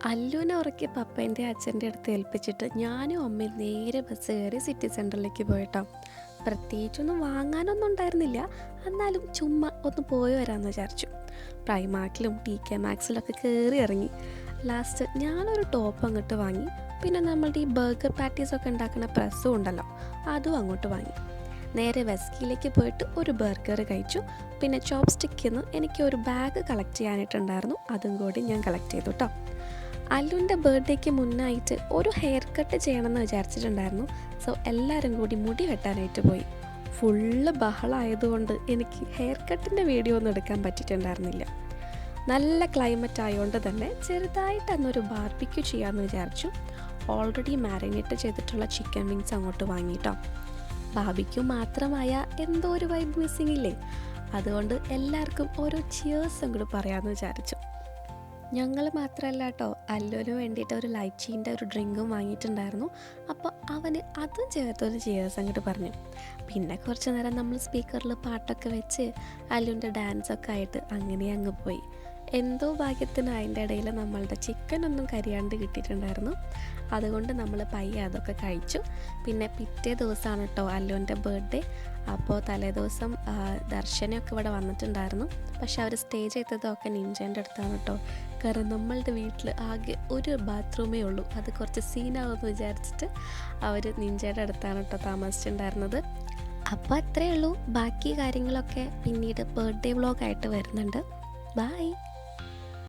അല്ലുവിനെ ഉറക്കി പപ്പേൻ്റെ അച്ഛൻ്റെ അടുത്ത് ഏൽപ്പിച്ചിട്ട് ഞാനും അമ്മയും നേരെ ബസ് കയറി സിറ്റി സെൻറ്ററിലേക്ക് പോയിട്ടോ. പ്രത്യേകിച്ചൊന്നും വാങ്ങാനൊന്നും ഉണ്ടായിരുന്നില്ല, എന്നാലും ചുമ്മാ ഒന്ന് പോയി വരാമെന്ന് വിചാരിച്ചു. പ്രൈമാക്കിലും TK മാക്സിലൊക്കെ കയറി ഇറങ്ങി. ലാസ്റ്റ് ഞാനൊരു ടോപ്പ് അങ്ങോട്ട് വാങ്ങി. പിന്നെ നമ്മളുടെ ഈ ബർഗർ പാറ്റീസൊക്കെ ഉണ്ടാക്കുന്ന പ്രസ്സും ഉണ്ടല്ലോ, അതും അങ്ങോട്ട് വാങ്ങി. നേരെ വെസ്കിയിലേക്ക് പോയിട്ട് ഒരു ബർഗർ കഴിച്ചു. പിന്നെ ചോപ്സ്റ്റിക്കിൽ നിന്ന് എനിക്ക് ഒരു ബാഗ് കളക്ട് ചെയ്യാനായിട്ടുണ്ടായിരുന്നു, അതും കൂടി ഞാൻ കളക്ട് ചെയ്തു കേട്ടോ. അല്ലുവിൻ്റെ ബർത്ത്ഡേക്ക് മുന്നായിട്ട് ഒരു ഹെയർ കട്ട് ചെയ്യണമെന്ന് വിചാരിച്ചിട്ടുണ്ടായിരുന്നു. സോ എല്ലാവരും കൂടി മുടി വെട്ടാനായിട്ട് പോയി. ഫുള്ള് ബഹളമായതുകൊണ്ട് എനിക്ക് ഹെയർ കട്ടിൻ്റെ വീഡിയോ ഒന്നും എടുക്കാൻ പറ്റിയിട്ടുണ്ടായിരുന്നില്ല. നല്ല ക്ലൈമറ്റ് ആയതുകൊണ്ട് തന്നെ ചെറുതായിട്ട് അന്നൊരു ബാർബിക്യൂ ചെയ്യാമെന്ന് വിചാരിച്ചു. ഓൾറെഡി മാരിനേറ്റ് ചെയ്തിട്ടുള്ള ചിക്കൻ വിങ്സ് അങ്ങോട്ട് വാങ്ങിയിട്ടോ. ബാർബിക്യൂ മാത്രമായ എന്തോ ഒരു വൈബ് മിസ്സിങ് ഇല്ലേ, അതുകൊണ്ട് എല്ലാവർക്കും ഓരോ ചിയേഴ്സ് അങ്ങോട്ട് പറയാമെന്ന് വിചാരിച്ചു. ഞങ്ങൾ മാത്രമല്ല കേട്ടോ, അല്ലുവിന് വേണ്ടിയിട്ട് ഒരു ലൈച്ചീൻ്റെ ഒരു ഡ്രിങ്കും വാങ്ങിയിട്ടുണ്ടായിരുന്നു. അപ്പോൾ അവന് അതും ചേർത്തൊരു ചിയേഴ്സ് അങ്ങോട്ട് പറഞ്ഞു. പിന്നെ കുറച്ച് നേരം നമ്മൾ സ്പീക്കറിൽ പാട്ടൊക്കെ വെച്ച് അല്ലുവിൻ്റെ ഡാൻസൊക്കെ ആയിട്ട് അങ്ങനെ അങ്ങ് പോയി. എന്തോ ഭാഗ്യത്തിന് അതിൻ്റെ ഇടയിൽ നമ്മളുടെ ചിക്കനൊന്നും കരിയാണ്ട് കിട്ടിയിട്ടുണ്ടായിരുന്നു. അതുകൊണ്ട് നമ്മൾ പയ്യെ അതൊക്കെ കഴിച്ചു. പിന്നെ പിറ്റേ ദിവസമാണ് കേട്ടോ അല്ലുവിൻ്റെ ബർത്ത്ഡേ. അപ്പോൾ തലേദിവസം ദർശനമൊക്കെ ഇവിടെ വന്നിട്ടുണ്ടായിരുന്നു. പക്ഷെ അവർ സ്റ്റേ ചെയ്തതൊക്കെ നിഞ്ചേൻ്റെ അടുത്താണ് കേട്ടോ. കാരണം നമ്മളുടെ വീട്ടിൽ ആകെ ഒരു ബാത്റൂമേ ഉള്ളൂ, അത് കുറച്ച് സീനാവുമെന്ന് വിചാരിച്ചിട്ട് അവർ നിഞ്ചയുടെ അടുത്താണ് കേട്ടോ താമസിച്ചിട്ടുണ്ടായിരുന്നത്. അപ്പോൾ അത്രയേ ഉള്ളൂ. ബാക്കി കാര്യങ്ങളൊക്കെ പിന്നീട് ബർത്ത്ഡേ വ്ളോഗായിട്ട് വരുന്നുണ്ട്. ബൈ.